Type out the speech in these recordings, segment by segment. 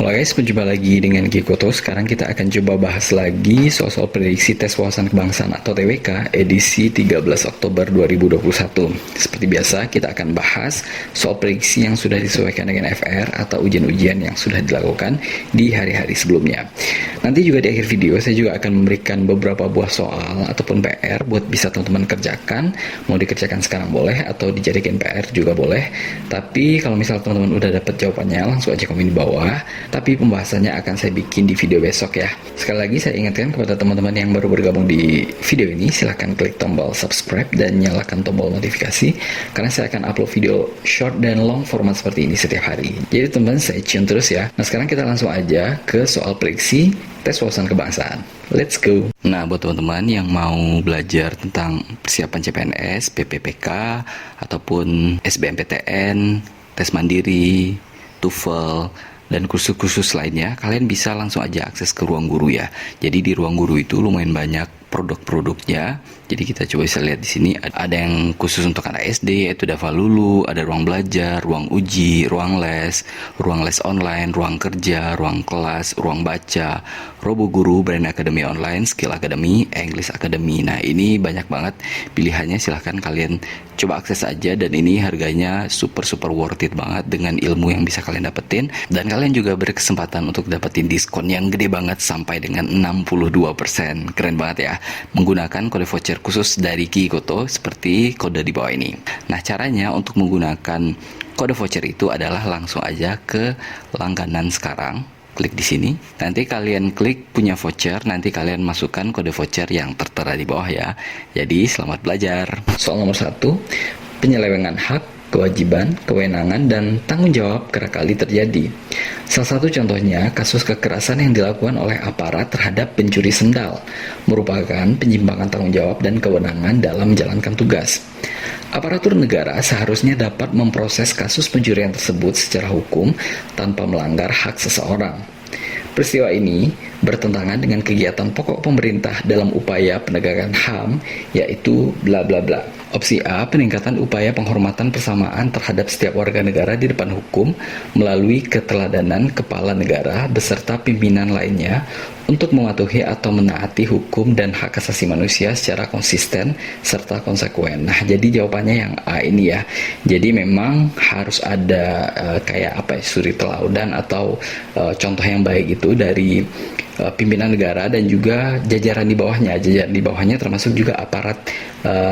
Halo guys, berjumpa lagi dengan Gikoto. Sekarang kita akan coba bahas lagi soal prediksi tes wawasan kebangsaan atau TWK edisi 13 Oktober 2021. Seperti biasa, kita akan bahas soal prediksi yang sudah disesuaikan dengan FR atau ujian-ujian yang sudah dilakukan di hari-hari sebelumnya. Nanti juga di akhir video, saya juga akan memberikan beberapa buah soal ataupun PR buat bisa teman-teman kerjakan. Mau dikerjakan sekarang boleh, atau dijadikan PR juga boleh. Tapi kalau misalnya teman-teman udah dapat jawabannya, langsung aja komen di bawah. Tapi pembahasannya akan saya bikin di video besok ya. Sekali lagi saya ingatkan kepada teman-teman yang baru bergabung di video ini, silahkan klik tombol subscribe dan nyalakan tombol notifikasi, karena saya akan upload video short dan long format seperti ini setiap hari. Jadi teman-teman, stay tune terus ya. Nah sekarang kita langsung aja ke soal prediksi tes wawasan kebangsaan. Let's go. Nah, buat teman-teman yang mau belajar tentang persiapan CPNS, PPPK, ataupun SBMPTN, tes mandiri, TOEFL, dan kursus-kursus lainnya, kalian bisa langsung aja akses ke Ruang Guru ya. Jadi di Ruang Guru itu lumayan banyak produk-produknya. Jadi kita coba bisa lihat di sini, ada yang khusus untuk anak SD yaitu Dava Lulu, ada ruang belajar, ruang uji, ruang les online, ruang kerja, ruang kelas, ruang baca, Robo Guru, Brand Academy Online, Skill Academy, English Academy. Nah, ini banyak banget pilihannya, silahkan kalian coba akses aja, dan ini harganya super worth it banget dengan ilmu yang bisa kalian dapetin, dan kalian juga berkesempatan untuk dapetin diskon yang gede banget sampai dengan 62%. Keren banget ya, menggunakan kode voucher khusus dari Gikoto seperti kode di bawah ini. Nah, caranya untuk menggunakan kode voucher itu adalah langsung aja ke langganan sekarang. Klik di sini, nanti kalian klik punya voucher, nanti kalian masukkan kode voucher yang tertera di bawah ya. Jadi selamat belajar. Soal nomor 1, penyelewengan hak, kewajiban, kewenangan, dan tanggung jawab kerap kali terjadi. Salah satu contohnya kasus kekerasan yang dilakukan oleh aparat terhadap pencuri sendal, merupakan penyimpangan tanggung jawab dan kewenangan dalam menjalankan tugas. Aparatur negara seharusnya dapat memproses kasus pencurian tersebut secara hukum tanpa melanggar hak seseorang. Peristiwa ini bertentangan dengan kegiatan pokok pemerintah dalam upaya penegakan HAM, yaitu bla bla bla. Opsi A, peningkatan upaya penghormatan persamaan terhadap setiap warga negara di depan hukum melalui keteladanan kepala negara beserta pimpinan lainnya untuk mematuhi atau menaati hukum dan hak asasi manusia secara konsisten serta konsekuen. Nah, jadi jawabannya yang A ini ya. Jadi memang harus ada suri teladan atau contoh yang baik itu dari pimpinan negara dan juga jajaran di bawahnya. Jajaran di bawahnya termasuk juga aparat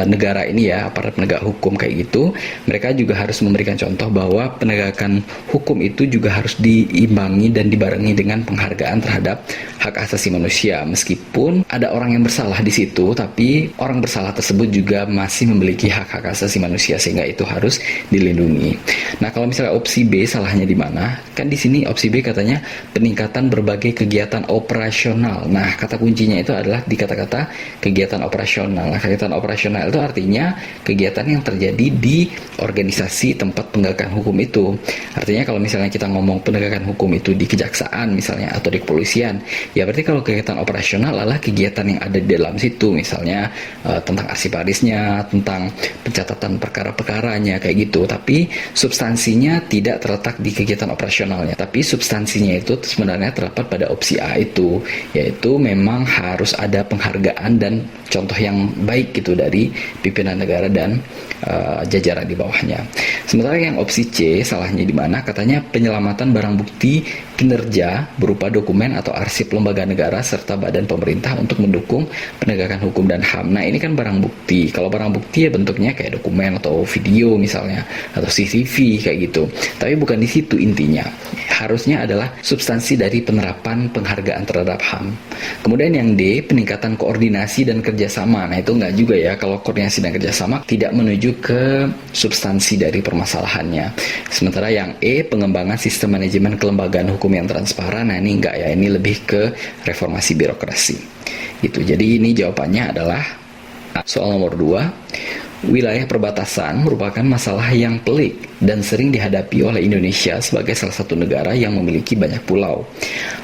negara ini ya, aparat penegak hukum kayak gitu. Mereka juga harus memberikan contoh bahwa penegakan hukum itu juga harus diimbangi dan dibarengi dengan penghargaan terhadap hak asasi manusia. Meskipun ada orang yang bersalah di situ, tapi orang bersalah tersebut juga masih memiliki hak-hak asasi manusia, sehingga itu harus dilindungi. Nah, kalau misalnya opsi B salahnya di mana? Kan di sini opsi B katanya peningkatan berbagai kegiatan operasional. Nah, kata kuncinya itu adalah di kata-kata kegiatan operasional. Nah, kegiatan operasional itu artinya kegiatan yang terjadi di organisasi tempat penegakan hukum itu. Artinya kalau misalnya kita ngomong penegakan hukum itu di kejaksaan misalnya atau di kepolisian, ya berarti kalau kegiatan operasional adalah kegiatan yang ada di dalam situ, misalnya tentang arsiparisnya, tentang pencatatan perkara-perkaranya kayak gitu. Tapi substansinya tidak terletak di kegiatan operasionalnya, tapi substansinya itu sebenarnya terdapat pada opsi A itu, yaitu memang harus ada penghargaan dan contoh yang baik gitu dari pimpinan negara dan jajaran di bawahnya. Sementara yang opsi C salahnya di mana? Katanya penyelamatan barang bukti kinerja berupa dokumen atau arsip lembaga negara serta badan pemerintah untuk mendukung penegakan hukum dan HAM. Nah, ini kan barang bukti. Kalau barang bukti ya bentuknya kayak dokumen atau video misalnya, atau CCTV kayak gitu. Tapi bukan di situ intinya. Harusnya adalah substansi dari penerapan penghargaan terhadap HAM. Kemudian yang D, peningkatan koordinasi dan kerjasama. Nah, itu enggak juga ya. Kalau koordinasi dan kerjasama tidak menuju ke substansi dari permasalahannya. Sementara yang E, pengembangan sistem manajemen kelembagaan hukum yang transparan. Nah, ini enggak ya. Ini lebih ke reformasi birokrasi. Gitu. Jadi ini jawabannya adalah soal nomor 2. Wilayah perbatasan merupakan masalah yang pelik dan sering dihadapi oleh Indonesia sebagai salah satu negara yang memiliki banyak pulau.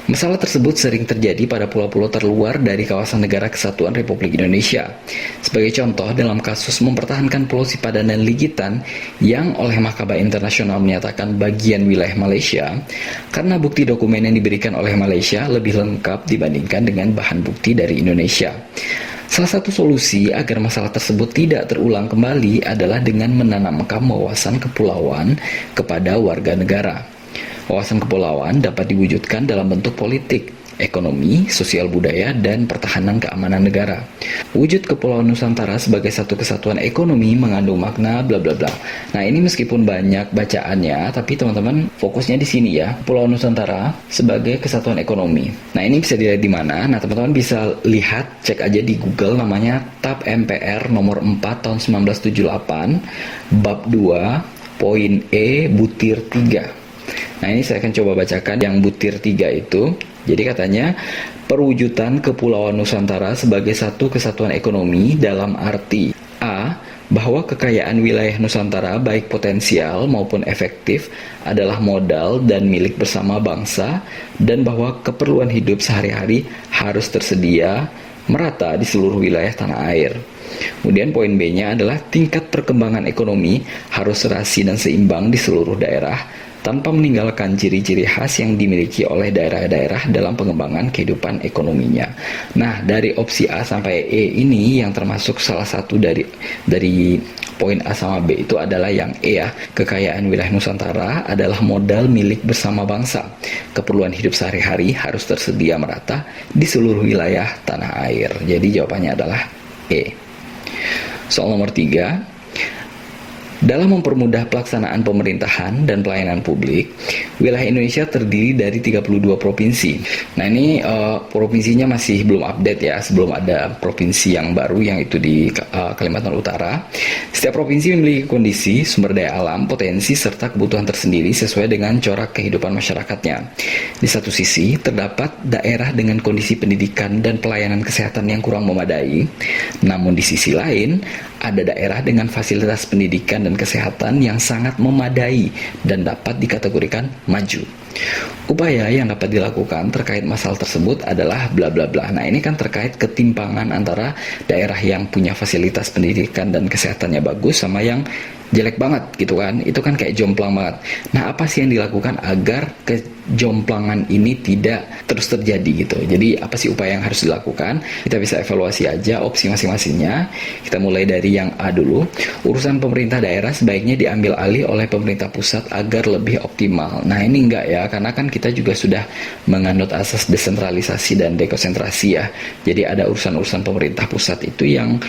Masalah tersebut sering terjadi pada pulau-pulau terluar dari kawasan Negara Kesatuan Republik Indonesia. Sebagai contoh, dalam kasus mempertahankan Pulau Sipadan dan Ligitan yang oleh Mahkamah Internasional menyatakan bagian wilayah Malaysia, karena bukti dokumen yang diberikan oleh Malaysia lebih lengkap dibandingkan dengan bahan bukti dari Indonesia. Salah satu solusi agar masalah tersebut tidak terulang kembali adalah dengan menanamkan wawasan kepulauan kepada warga negara. Wawasan kepulauan dapat diwujudkan dalam bentuk politik, ekonomi, sosial budaya, dan pertahanan keamanan negara. Wujud Kepulauan Nusantara sebagai satu kesatuan ekonomi mengandung makna bla bla bla. Nah, ini meskipun banyak bacaannya, tapi teman-teman fokusnya di sini ya, Kepulauan Nusantara sebagai kesatuan ekonomi. Nah, ini bisa dilihat di mana? Nah, teman-teman bisa lihat, cek aja di Google, namanya TAP MPR nomor 4 tahun 1978, bab 2, poin E butir 3. Nah, ini saya akan coba bacakan yang butir 3 itu. Jadi katanya, perwujudan Kepulauan Nusantara sebagai satu kesatuan ekonomi dalam arti A. Bahwa kekayaan wilayah Nusantara baik potensial maupun efektif adalah modal dan milik bersama bangsa, dan bahwa keperluan hidup sehari-hari harus tersedia merata di seluruh wilayah tanah air. Kemudian poin B-nya adalah tingkat perkembangan ekonomi harus serasi dan seimbang di seluruh daerah, tanpa meninggalkan ciri-ciri khas yang dimiliki oleh daerah-daerah dalam pengembangan kehidupan ekonominya. Nah, dari opsi A sampai E ini yang termasuk salah satu dari poin A sama B itu adalah yang E ya. Kekayaan wilayah Nusantara adalah modal milik bersama bangsa. Keperluan hidup sehari-hari harus tersedia merata di seluruh wilayah tanah air. Jadi jawabannya adalah E. Soal nomor 3. Dalam mempermudah pelaksanaan pemerintahan dan pelayanan publik, wilayah Indonesia terdiri dari 32 provinsi. Nah, ini provinsinya masih belum update ya, sebelum ada provinsi yang baru yang itu di Kalimantan Utara. Setiap provinsi memiliki kondisi, sumber daya alam, potensi, serta kebutuhan tersendiri sesuai dengan corak kehidupan masyarakatnya. Di satu sisi, terdapat daerah dengan kondisi pendidikan dan pelayanan kesehatan yang kurang memadai. Namun di sisi lain, ada daerah dengan fasilitas pendidikan dan kesehatan yang sangat memadai dan dapat dikategorikan maju. Upaya yang dapat dilakukan terkait masalah tersebut adalah bla bla bla. Nah, ini kan terkait ketimpangan antara daerah yang punya fasilitas pendidikan dan kesehatannya bagus sama yang jelek banget gitu kan. Itu kan kayak jomplang banget. Nah, apa sih yang dilakukan agar kejomplangan ini tidak terus terjadi gitu. Jadi apa sih upaya yang harus dilakukan? Kita bisa evaluasi aja opsi masing-masingnya. Kita mulai dari yang A dulu. Urusan pemerintah daerah sebaiknya diambil alih oleh pemerintah pusat agar lebih optimal. Nah, ini enggak ya, karena kan kita juga sudah menganut asas desentralisasi dan dekonsentrasi ya. Jadi ada urusan-urusan pemerintah pusat itu yang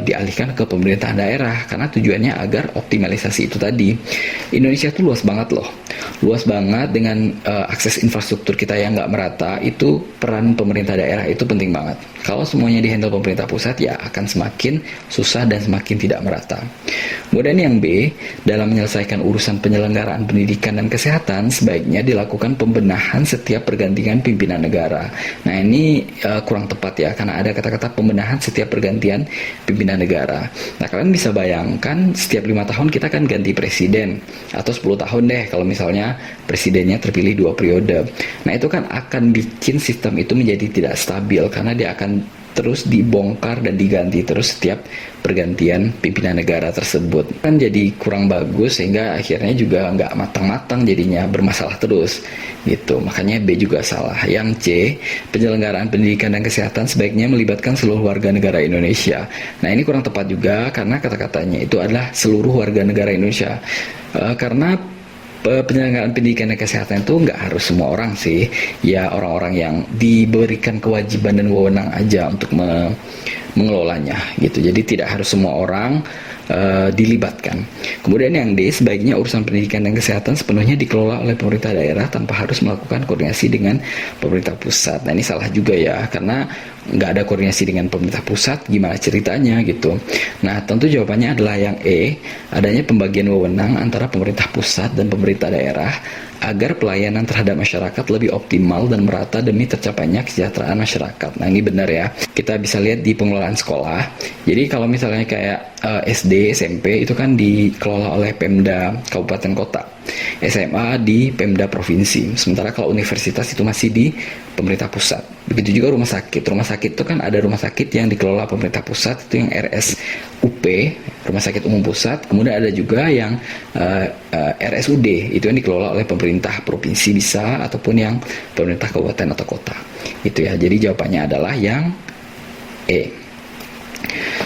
dialihkan ke pemerintahan daerah karena tujuannya agar optimalisasi itu tadi. Indonesia tuh luas banget loh. Luas banget dengan akses infrastruktur kita yang nggak merata. Itu peran pemerintah daerah itu penting banget. Kalau semuanya dihandle pemerintah pusat ya akan semakin susah dan semakin tidak merata. Kemudian yang B, dalam menyelesaikan urusan penyelenggaraan pendidikan dan kesehatan sebaiknya dilakukan pembenahan setiap pergantian pimpinan negara. Nah, ini kurang tepat ya, karena ada kata-kata pembenahan setiap pergantian pimpinan negara. Nah, kalian bisa bayangkan setiap 5 tahun kita kan ganti presiden, atau 10 tahun deh kalau misalnya presidennya terpilih 2 periode. Nah, itu kan akan bikin sistem itu menjadi tidak stabil karena dia akan terus dibongkar dan diganti terus setiap pergantian pimpinan negara tersebut. Kan jadi kurang bagus sehingga akhirnya juga nggak matang-matang, jadinya bermasalah terus gitu. Makanya B juga salah. Yang C, penyelenggaraan pendidikan dan kesehatan sebaiknya melibatkan seluruh warga negara Indonesia. Nah, ini kurang tepat juga karena kata-katanya itu adalah seluruh warga negara Indonesia. Karena penyelenggaraan pendidikan dan kesehatan itu nggak harus semua orang sih, ya orang-orang yang diberikan kewajiban dan wewenang aja untuk mengelolanya gitu. Jadi tidak harus semua orang dilibatkan. Kemudian yang D, sebaiknya urusan pendidikan dan kesehatan sepenuhnya dikelola oleh pemerintah daerah tanpa harus melakukan koordinasi dengan pemerintah pusat. Nah ini salah juga ya, karena nggak ada koordinasi dengan pemerintah pusat, gimana ceritanya gitu. Nah tentu jawabannya adalah yang E, adanya pembagian wewenang antara pemerintah pusat dan pemerintah daerah agar pelayanan terhadap masyarakat lebih optimal dan merata demi tercapainya kesejahteraan masyarakat. Nah ini benar ya, kita bisa lihat di pengelolaan sekolah. Jadi kalau misalnya kayak SD, SMP itu kan dikelola oleh Pemda Kabupaten Kota, SMA di Pemda Provinsi, sementara kalau universitas itu masih di pemerintah pusat. Begitu juga rumah sakit. Rumah sakit itu kan ada rumah sakit yang dikelola pemerintah pusat, itu yang RSUP, Rumah Sakit Umum Pusat. Kemudian ada juga yang RSUD, itu yang dikelola oleh pemerintah provinsi bisa, ataupun yang pemerintah kabupaten atau kota. Itu ya. Jadi jawabannya adalah yang E.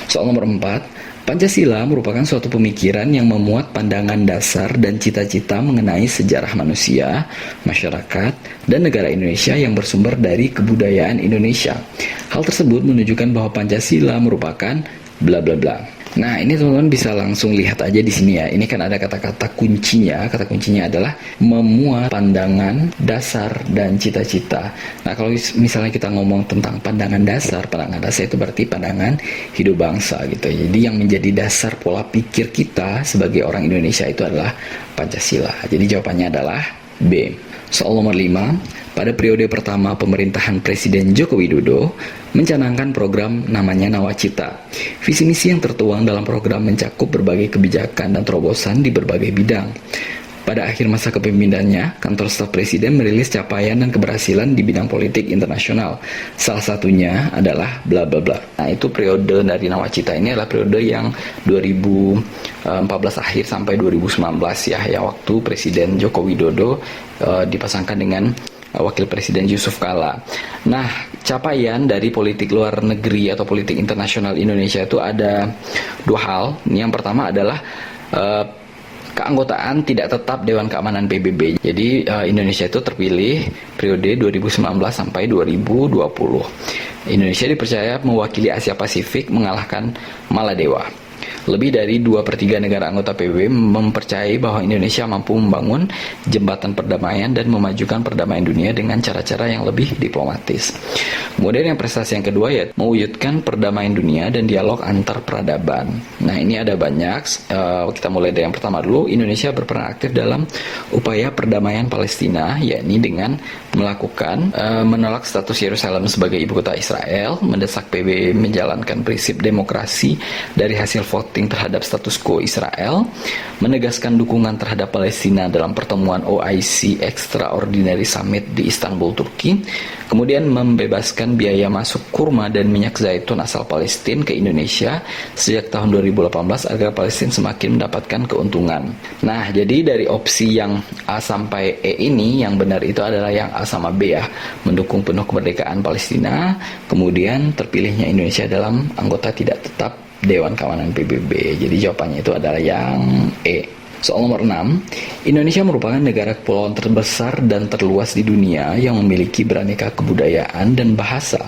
Soal nomor 4. Pancasila merupakan suatu pemikiran yang memuat pandangan dasar dan cita-cita mengenai sejarah manusia, masyarakat, dan negara Indonesia yang bersumber dari kebudayaan Indonesia. Hal tersebut menunjukkan bahwa Pancasila merupakan bla bla bla. Nah, ini teman-teman bisa langsung lihat aja di sini ya. Ini kan ada kata-kata kuncinya. Kata kuncinya adalah memuat pandangan dasar dan cita-cita. Nah, kalau misalnya kita ngomong tentang pandangan dasar itu berarti pandangan hidup bangsa gitu. Jadi yang menjadi dasar pola pikir kita sebagai orang Indonesia itu adalah Pancasila. Jadi jawabannya adalah B. Soal nomor 5. Pada periode pertama pemerintahan Presiden Joko Widodo mencanangkan program namanya Nawacita. Visi misi yang tertuang dalam program mencakup berbagai kebijakan dan terobosan di berbagai bidang. Pada akhir masa kepemimpinannya, kantor staf presiden merilis capaian dan keberhasilan di bidang politik internasional. Salah satunya adalah bla bla bla. Nah, itu periode dari Nawacita ini adalah periode yang 2014 akhir sampai 2019 ya waktu Presiden Joko Widodo dipasangkan dengan Wakil Presiden Yusuf Kala. Nah, capaian dari politik luar negeri atau politik internasional Indonesia itu ada dua hal. Yang pertama adalah keanggotaan tidak tetap Dewan Keamanan PBB. Jadi Indonesia itu terpilih periode 2019 sampai 2020. Indonesia dipercaya mewakili Asia Pasifik mengalahkan Maladewa. Lebih dari 2/3 negara anggota PBB mempercayai bahwa Indonesia mampu membangun jembatan perdamaian dan memajukan perdamaian dunia dengan cara-cara yang lebih diplomatis. Kemudian yang prestasi yang kedua ya mewujudkan perdamaian dunia dan dialog antar peradaban. Nah ini ada banyak, kita mulai dari yang pertama dulu. Indonesia berperan aktif dalam upaya perdamaian Palestina, yakni dengan melakukan menolak status Yerusalem sebagai ibu kota Israel, mendesak PBB menjalankan prinsip demokrasi dari hasil voting terhadap status quo Israel, menegaskan dukungan terhadap Palestina dalam pertemuan OIC Extraordinary Summit di Istanbul, Turki, kemudian membebaskan biaya masuk kurma dan minyak zaitun asal Palestina ke Indonesia sejak tahun 2018 agar Palestina semakin mendapatkan keuntungan. Nah, jadi dari opsi yang A sampai E ini, yang benar itu adalah yang A sama B ya, mendukung penuh kemerdekaan Palestina, kemudian terpilihnya Indonesia dalam anggota tidak tetap Dewan Keamanan PBB. Jadi jawabannya itu adalah yang E. Soal nomor 6, Indonesia merupakan negara kepulauan terbesar dan terluas di dunia yang memiliki beraneka kebudayaan dan bahasa.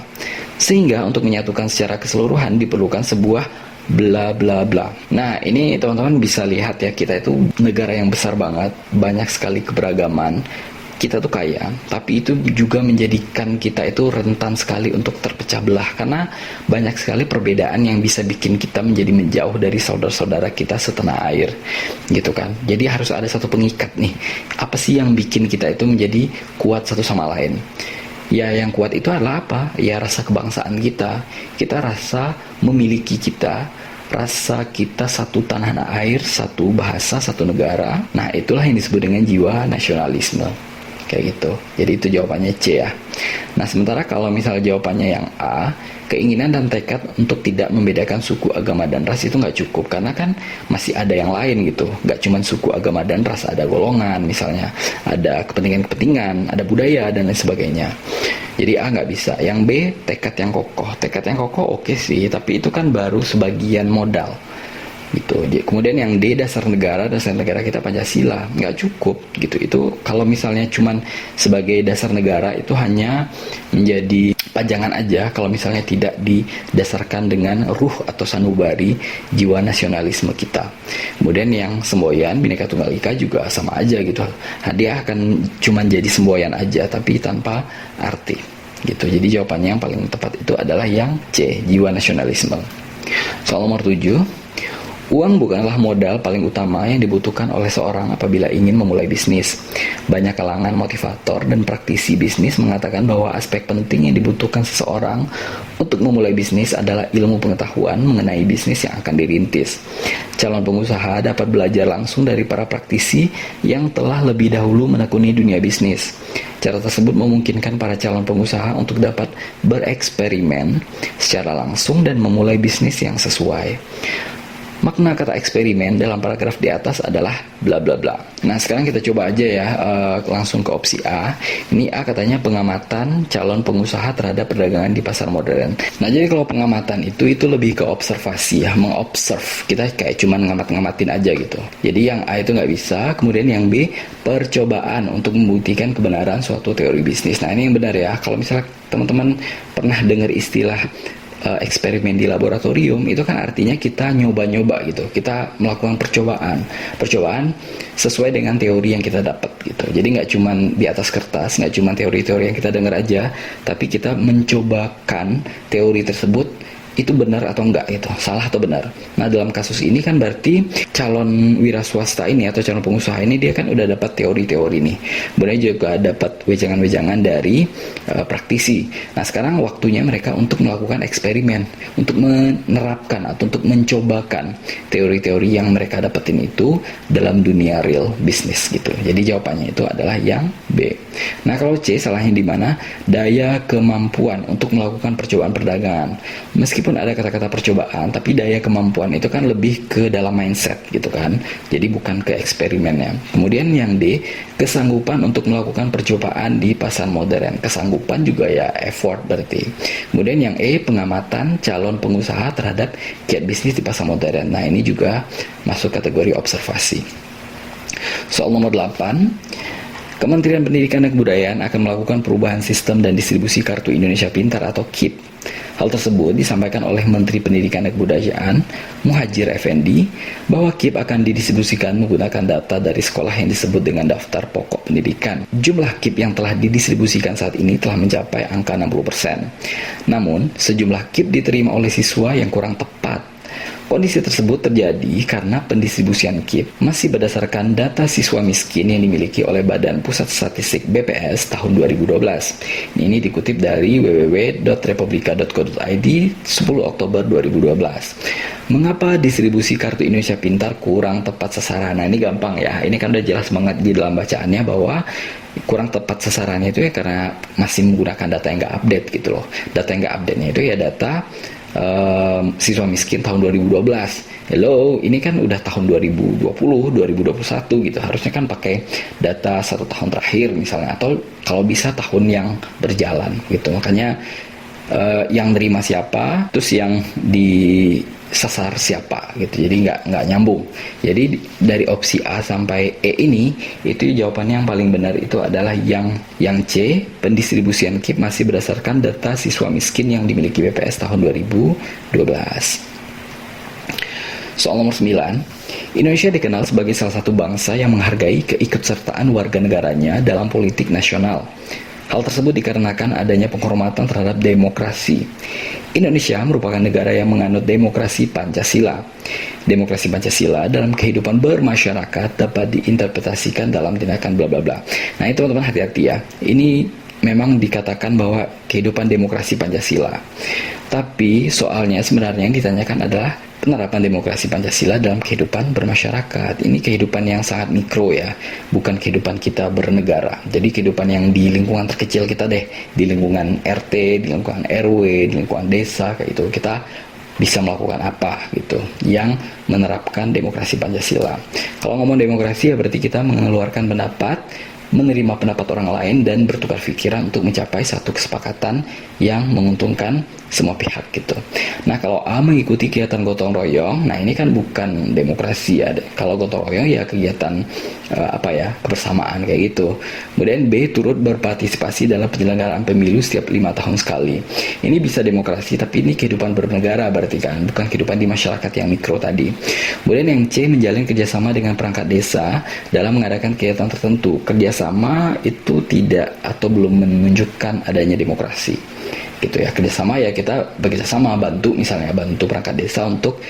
Sehingga untuk menyatukan secara keseluruhan diperlukan sebuah bla bla bla. Nah, ini teman-teman bisa lihat ya, kita itu negara yang besar banget, banyak sekali keberagaman. Kita tuh kaya, tapi itu juga menjadikan kita itu rentan sekali untuk terpecah belah karena banyak sekali perbedaan yang bisa bikin kita menjadi menjauh dari saudara-saudara kita setanah air, gitu kan. Jadi harus ada satu pengikat nih. Apa sih yang bikin kita itu menjadi kuat satu sama lain? Ya yang kuat itu adalah apa? Ya rasa kebangsaan kita. Kita rasa memiliki kita, rasa kita satu tanah air, satu bahasa, satu negara. Nah itulah yang disebut dengan jiwa nasionalisme. Kayak gitu. Jadi itu jawabannya C ya. Nah sementara kalau misalnya jawabannya yang A, keinginan dan tekad untuk tidak membedakan suku, agama, dan ras itu nggak cukup. Karena kan masih ada yang lain gitu. Nggak cuma suku, agama, dan ras. Ada golongan misalnya. Ada kepentingan-kepentingan. Ada budaya dan lain sebagainya. Jadi A nggak bisa. Yang B, tekad yang kokoh. Tekad yang kokoh oke sih. Tapi itu kan baru sebagian modal. gitu. Kemudian yang D, dasar negara kita Pancasila. Nggak cukup gitu. Itu kalau misalnya cuman sebagai dasar negara itu hanya menjadi pajangan aja kalau misalnya tidak didasarkan dengan ruh atau sanubari jiwa nasionalisme kita. Kemudian yang semboyan Bhinneka Tunggal Ika juga sama aja gitu. Dia akan cuman jadi semboyan aja tapi tanpa arti gitu. Jadi jawabannya yang paling tepat itu adalah yang C, jiwa nasionalisme. Soal nomor 7, uang bukanlah modal paling utama yang dibutuhkan oleh seorang apabila ingin memulai bisnis. Banyak kalangan motivator dan praktisi bisnis mengatakan bahwa aspek penting yang dibutuhkan seseorang untuk memulai bisnis adalah ilmu pengetahuan mengenai bisnis yang akan dirintis. Calon pengusaha dapat belajar langsung dari para praktisi yang telah lebih dahulu menekuni dunia bisnis. Cara tersebut memungkinkan para calon pengusaha untuk dapat bereksperimen secara langsung dan memulai bisnis yang sesuai. Makna kata eksperimen dalam paragraf di atas adalah bla bla bla. Nah, sekarang kita coba aja ya langsung ke opsi A. Ini A katanya pengamatan calon pengusaha terhadap perdagangan di pasar modern. Nah, jadi kalau pengamatan itu lebih ke observasi ya, mengobserve. Kita kayak cuman ngamatin aja gitu. Jadi yang A itu nggak bisa. Kemudian yang B, percobaan untuk membuktikan kebenaran suatu teori bisnis. Nah, ini yang benar ya. Kalau misalnya teman-teman pernah dengar istilah eksperimen di laboratorium, itu kan artinya kita nyoba-nyoba gitu, kita melakukan percobaan sesuai dengan teori yang kita dapat gitu. Jadi nggak cuman di atas kertas, nggak cuman teori-teori yang kita dengar aja, tapi kita mencobakan teori tersebut itu benar atau enggak gitu, salah atau benar. Nah, dalam kasus ini kan berarti calon wira swasta ini atau calon pengusaha ini dia kan udah dapat teori-teori nih. Kemudian juga dapat wejangan-wejangan dari praktisi. Nah, sekarang waktunya mereka untuk melakukan eksperimen, untuk menerapkan atau untuk mencobakan teori-teori yang mereka dapetin itu dalam dunia real bisnis gitu. Jadi jawabannya itu adalah yang B. Nah, kalau C salahnya di mana? Daya kemampuan untuk melakukan percobaan perdagangan. Meskipun ada kata-kata percobaan, tapi daya kemampuan itu kan lebih ke dalam mindset gitu kan. Jadi bukan ke eksperimennya. Kemudian yang D, kesanggupan untuk melakukan percobaan di pasar modern. Kesanggupan juga ya effort berarti. Kemudian yang E, pengamatan calon pengusaha terhadap kiat bisnis di pasar modern. Nah, ini juga masuk kategori observasi. Soal nomor 8, Kementerian Pendidikan dan Kebudayaan akan melakukan perubahan sistem dan distribusi Kartu Indonesia Pintar atau KIP. Hal tersebut disampaikan oleh Menteri Pendidikan dan Kebudayaan, Muhadjir Effendi, bahwa KIP akan didistribusikan menggunakan data dari sekolah yang disebut dengan daftar pokok pendidikan. Jumlah KIP yang telah didistribusikan saat ini telah mencapai angka 60%. Namun, sejumlah KIP diterima oleh siswa yang kurang tepat. Kondisi tersebut terjadi karena pendistribusian KIP masih berdasarkan data siswa miskin yang dimiliki oleh Badan Pusat Statistik BPS tahun 2012. Ini dikutip dari www.republika.co.id 10 Oktober 2012. Mengapa distribusi Kartu Indonesia Pintar kurang tepat sasaran? Nah, ini gampang ya. Ini kan udah jelas banget di dalam bacaannya bahwa kurang tepat sasarannya itu ya karena masih menggunakan data yang nggak update gitu loh. Data yang nggak update-nya itu ya data siswa miskin tahun 2012. Hello, ini kan udah tahun 2020, 2021 gitu. Harusnya kan pakai data 1 tahun terakhir misalnya, atau kalau bisa tahun yang berjalan gitu. Makanya yang nerima siapa, terus yang disasar siapa gitu. Jadi nggak nyambung. Jadi dari opsi A sampai E ini itu jawabannya yang paling benar itu adalah yang C, pendistribusian KIP masih berdasarkan data siswa miskin yang dimiliki BPS tahun 2012. Soal nomor 9, Indonesia dikenal sebagai salah satu bangsa yang menghargai keikutsertaan warga negaranya dalam politik nasional. Hal tersebut dikarenakan adanya penghormatan terhadap demokrasi. Indonesia merupakan negara yang menganut demokrasi Pancasila. Demokrasi Pancasila dalam kehidupan bermasyarakat dapat diinterpretasikan dalam tindakan bla bla bla. Nah, itu teman-teman hati-hati ya. Ini memang dikatakan bahwa kehidupan demokrasi Pancasila. Tapi soalnya sebenarnya yang ditanyakan adalah penerapan demokrasi Pancasila dalam kehidupan bermasyarakat. Ini kehidupan yang sangat mikro ya, bukan kehidupan kita bernegara. Jadi kehidupan yang di lingkungan terkecil kita deh, di lingkungan RT, di lingkungan RW, di lingkungan desa kayak itu, kita bisa melakukan apa gitu yang menerapkan demokrasi Pancasila. Kalau ngomong demokrasi ya berarti kita mengeluarkan pendapat menerima pendapat orang lain dan bertukar pikiran untuk mencapai satu kesepakatan yang menguntungkan semua pihak gitu. Nah, kalau A mengikuti kegiatan gotong royong, nah ini kan bukan demokrasi ya. Kalau gotong royong ya kegiatan kebersamaan kayak gitu. Kemudian B turut berpartisipasi dalam penyelenggaraan pemilu setiap 5 tahun sekali. Ini bisa demokrasi, tapi ini kehidupan bernegara berarti kan, bukan kehidupan di masyarakat yang mikro tadi. Kemudian yang C menjalin kerjasama dengan perangkat desa dalam mengadakan kegiatan tertentu. Kerjasama itu tidak atau belum menunjukkan adanya demokrasi gitu ya. Kerjasama ya kita bekerjasama, bantu perangkat desa untuk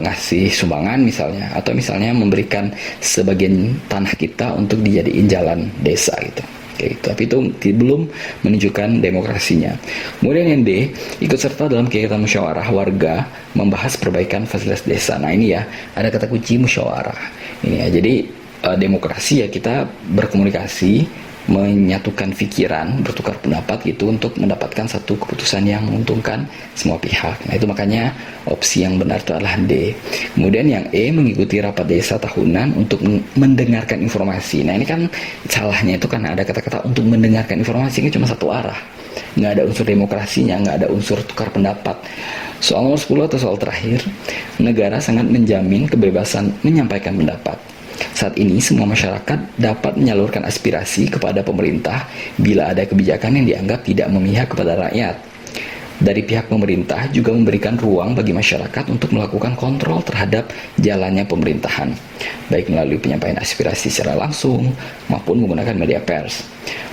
ngasih sumbangan misalnya, atau misalnya memberikan sebagian tanah kita untuk dijadiin jalan desa gitu. Kayak gitu. Tapi itu belum menunjukkan demokrasinya. Kemudian yang D, ikut serta dalam kegiatan musyawarah warga membahas perbaikan fasilitas desa. Nah ini ya, ada kata kunci musyawarah. Ini ya, jadi demokrasi ya kita berkomunikasi, menyatukan pikiran, bertukar pendapat gitu untuk mendapatkan satu keputusan yang menguntungkan semua pihak. Nah itu makanya opsi yang benar itu adalah D. Kemudian yang E, mengikuti rapat desa tahunan untuk mendengarkan informasi. Nah ini kan salahnya itu karena ada kata-kata untuk mendengarkan informasi, ini cuma satu arah, nggak ada unsur demokrasinya, nggak ada unsur tukar pendapat. Soal nomor 10 atau soal terakhir, negara sangat menjamin kebebasan menyampaikan pendapat. Saat ini semua masyarakat dapat menyalurkan aspirasi kepada pemerintah bila ada kebijakan yang dianggap tidak memihak kepada rakyat. Dari pihak pemerintah juga memberikan ruang bagi masyarakat untuk melakukan kontrol terhadap jalannya pemerintahan, baik melalui penyampaian aspirasi secara langsung maupun menggunakan media pers.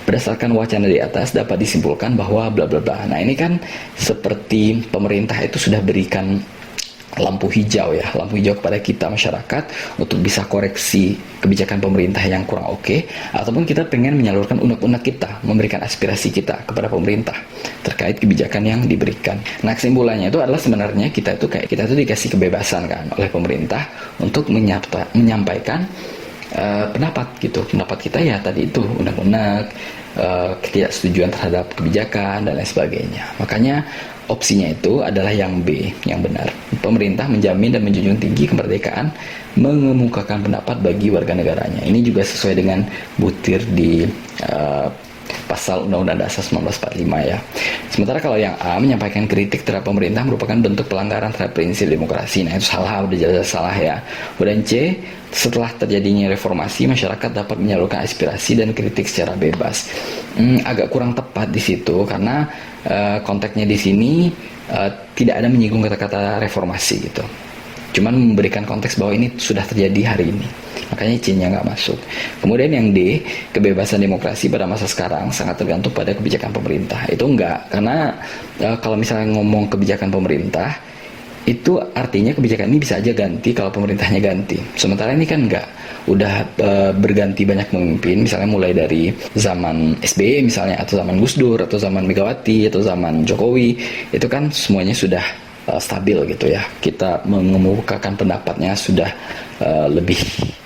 Berdasarkan wacana di atas dapat disimpulkan bahwa bla bla bla. Nah ini kan seperti pemerintah itu sudah berikan lampu hijau kepada kita masyarakat untuk bisa koreksi kebijakan pemerintah yang kurang oke, ataupun kita pengen menyalurkan unek-unek kita, memberikan aspirasi kita kepada pemerintah terkait kebijakan yang diberikan. Nah kesimpulannya itu adalah sebenarnya kita tuh dikasih kebebasan kan oleh pemerintah untuk menyampaikan pendapat gitu. Pendapat kita ya tadi itu unek-unek, ketidaksetujuan terhadap kebijakan dan lain sebagainya. Makanya opsinya itu adalah yang B, yang benar. Pemerintah menjamin dan menjunjung tinggi kemerdekaan mengemukakan pendapat bagi warga negaranya. Ini juga sesuai dengan butir di pasal Undang-Undang Dasar 1945 ya. Sementara kalau yang A, menyampaikan kritik terhadap pemerintah merupakan bentuk pelanggaran terhadap prinsip demokrasi. Nah itu salah, udah jelas salah ya. Dan C, setelah terjadinya reformasi, masyarakat dapat menyalurkan aspirasi dan kritik secara bebas. Agak kurang tepat di situ karena konteksnya di sini tidak ada menyinggung kata-kata reformasi gitu. Cuman memberikan konteks bahwa ini sudah terjadi hari ini. Makanya C-nya nggak masuk. Kemudian yang D, kebebasan demokrasi pada masa sekarang sangat tergantung pada kebijakan pemerintah. Itu enggak, karena kalau misalnya ngomong kebijakan pemerintah, itu artinya kebijakan ini bisa aja ganti kalau pemerintahnya ganti. Sementara ini kan enggak, udah berganti banyak pemimpin, misalnya mulai dari zaman SBY misalnya, atau zaman Gus Dur, atau zaman Megawati, atau zaman Jokowi, itu kan semuanya sudah stabil gitu ya. Kita mengemukakan pendapatnya sudah lebih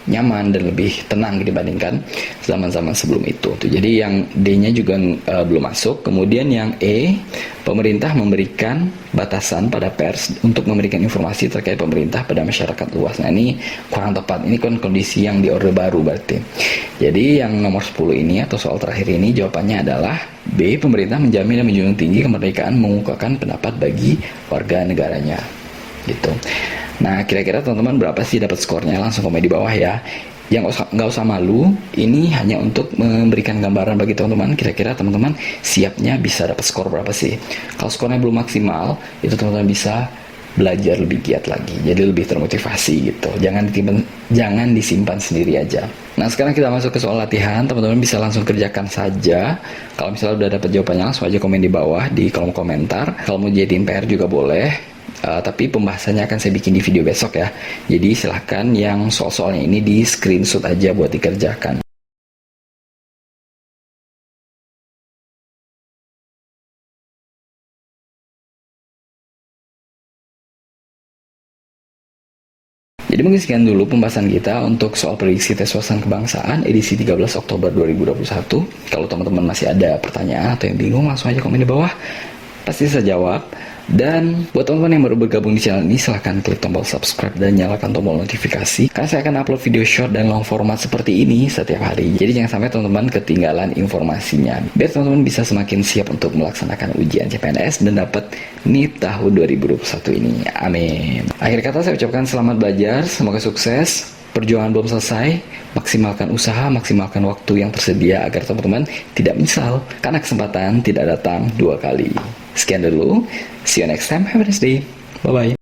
nyaman dan lebih tenang dibandingkan zaman-zaman sebelum itu. Jadi yang D-nya juga belum masuk. Kemudian yang E, pemerintah memberikan batasan pada pers untuk memberikan informasi terkait pemerintah pada masyarakat luas. Nah ini kurang tepat. Ini kan kondisi yang di Orde Baru berarti. Jadi yang nomor 10 ini atau soal terakhir ini jawabannya adalah B, pemerintah menjamin dan menjunjung tinggi kemerdekaan mengungkapkan pendapat bagi warga negaranya. Gitu. Nah kira-kira teman-teman berapa sih dapat skornya? Langsung komen di bawah ya. Yang nggak usah malu, ini hanya untuk memberikan gambaran bagi teman-teman. Kira-kira teman-teman siapnya bisa dapat skor berapa sih? Kalau skornya belum maksimal, itu teman-teman bisa belajar lebih giat lagi, jadi lebih termotivasi gitu. Jangan disimpan sendiri aja. Nah sekarang kita masuk ke soal latihan. Teman-teman bisa langsung kerjakan saja. Kalau misalnya udah dapat jawabannya, langsung aja komen di bawah di kolom komentar. Kalau mau jadiin PR juga boleh. Tapi pembahasannya akan saya bikin di video besok ya. Jadi silahkan yang soal-soalnya ini di screenshot aja buat dikerjakan. Jadi mungkin sekian dulu pembahasan kita untuk soal prediksi tes wawasan kebangsaan edisi 13 Oktober 2021. Kalau teman-teman masih ada pertanyaan atau yang bingung, langsung aja komen di bawah. pasti saya jawab. Dan buat teman-teman yang baru bergabung di channel ini, silahkan klik tombol subscribe dan nyalakan tombol notifikasi, karena saya akan upload video short dan long format seperti ini setiap hari. Jadi jangan sampai teman-teman ketinggalan informasinya, biar teman-teman bisa semakin siap untuk melaksanakan ujian CPNS dan dapat NIP tahun 2021 ini. Amin. Akhir kata saya ucapkan selamat belajar, semoga sukses. Perjuangan belum selesai, maksimalkan usaha, maksimalkan waktu yang tersedia agar teman-teman tidak menyesal, karena kesempatan tidak datang dua kali. Sekian dulu, see you next time, have a nice day, bye-bye.